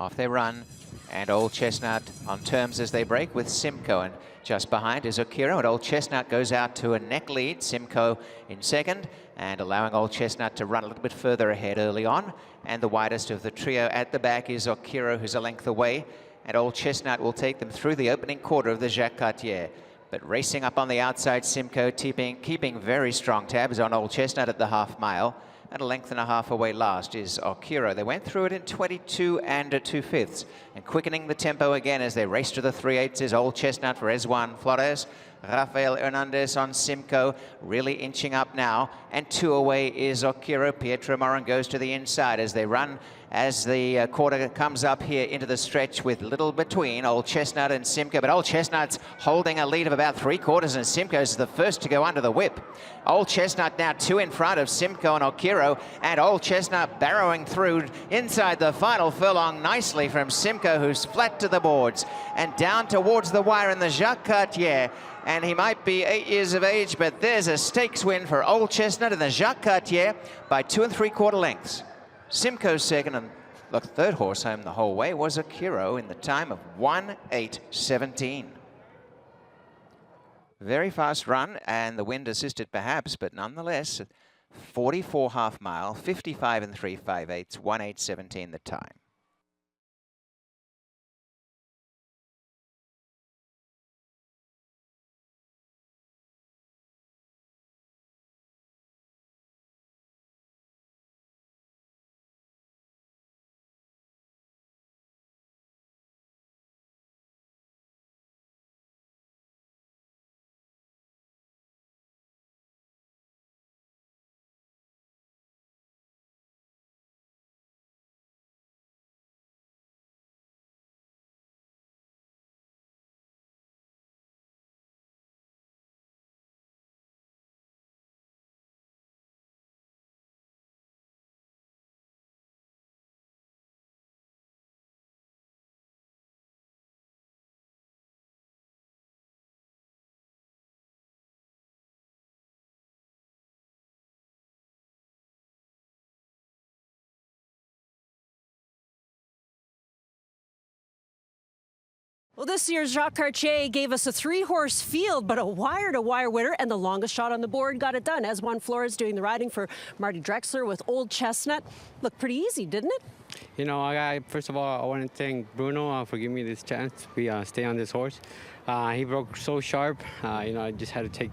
Off they run, and Old Chestnut on terms as they break with Simcoe, and just behind is Okiro, and Old Chestnut goes out to a neck lead. Simcoe in second, and allowing Old Chestnut to run a little bit further ahead early on. And the widest of the trio at the back is Okiro, who's a length away, and Old Chestnut will take them through the opening quarter of the Jacques Cartier. But racing up on the outside, Simcoe keeping very strong tabs on Old Chestnut at the half mile. And a length and a half away last is Okiro. They went through it in 22 and 2/5. And quickening the tempo again as they race to the 3/8 is Old Chestnut for Eswan Flores. Rafael Hernandez on Simcoe, really inching up now. And 2 away is Okiro. Pietro Morin goes to the inside as they run as the quarter comes up here into the stretch with little between Old Chestnut and Simcoe. But Old Chestnut's holding a lead of about 3/4, and Simcoe's the first to go under the whip. Old Chestnut now 2 in front of Simcoe and Okiro, and Old Chestnut barrowing through inside the final furlong nicely from Simcoe, who's flat to the boards and down towards the wire in the Jacques Cartier. And he might be 8 years of age, but there's a stakes win for Old Chestnut in the Jacques Cartier by 2 3/4 lengths. Simcoe's second, and the third horse home the whole way was Okiro in the time of 1:8:17. Very fast run, and the wind assisted perhaps, but nonetheless, 44 half mile, 55 3/5/8, 1:8:17 the time. Well, this year's Jacques Cartier gave us a 3-horse field, but a wire-to-wire winner, and the longest shot on the board got it done. Eswan Flores doing the riding for Marty Drexler with Old Chestnut. Looked pretty easy, didn't it? You know, first of all, I want to thank Bruno for giving me this chance to stay on this horse. He broke so sharp. You know, I just had to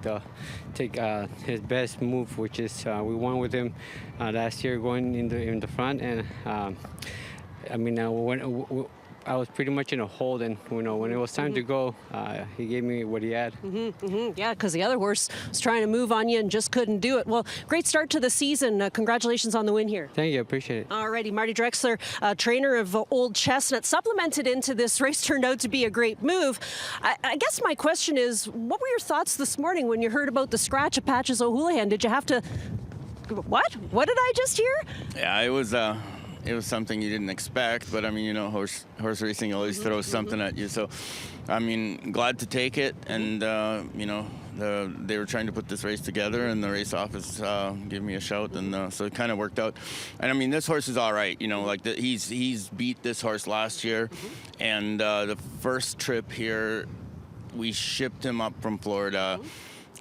take his best move, which is we won with him last year going in the front, and I mean, I was pretty much in a hold, and you know, when it was time to go, he gave me what he had. Yeah, because the other horse was trying to move on you and just couldn't do it. Well, great start to the season. Congratulations on the win here. Thank you, I appreciate it. Alrighty, Marty Drexler, trainer of Old Chestnut, supplemented into this race, turned out to be a great move. I guess my question is, what were your thoughts this morning when you heard about the scratch of Patches O'Houlihan? Did you have to, what? What did I just hear? Yeah, it was something you didn't expect, but I mean, you know, horse racing always throws something at you. So, I mean, glad to take it, and you know, they were trying to put this race together, and the race office gave me a shout, and so it kind of worked out. And I mean, this horse is all right, you know, like he's beat this horse last year, and the first trip here, we shipped him up from Florida,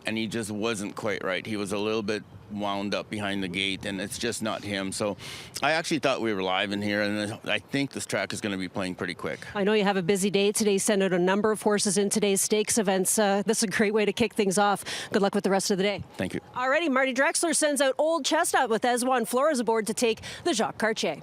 and he just wasn't quite right. He was a little bit wound up behind the gate, and it's just not him. So I actually thought we were live in here, and I think this track is going to be playing pretty quick. I know you have a busy day today. Send out a number of horses in today's stakes events. This is a great way to kick things off. Good luck with the rest of the day. Thank you. Alrighty, Marty Drexler sends out Old Chestnut with Eswan Flores aboard to take the Jacques Cartier.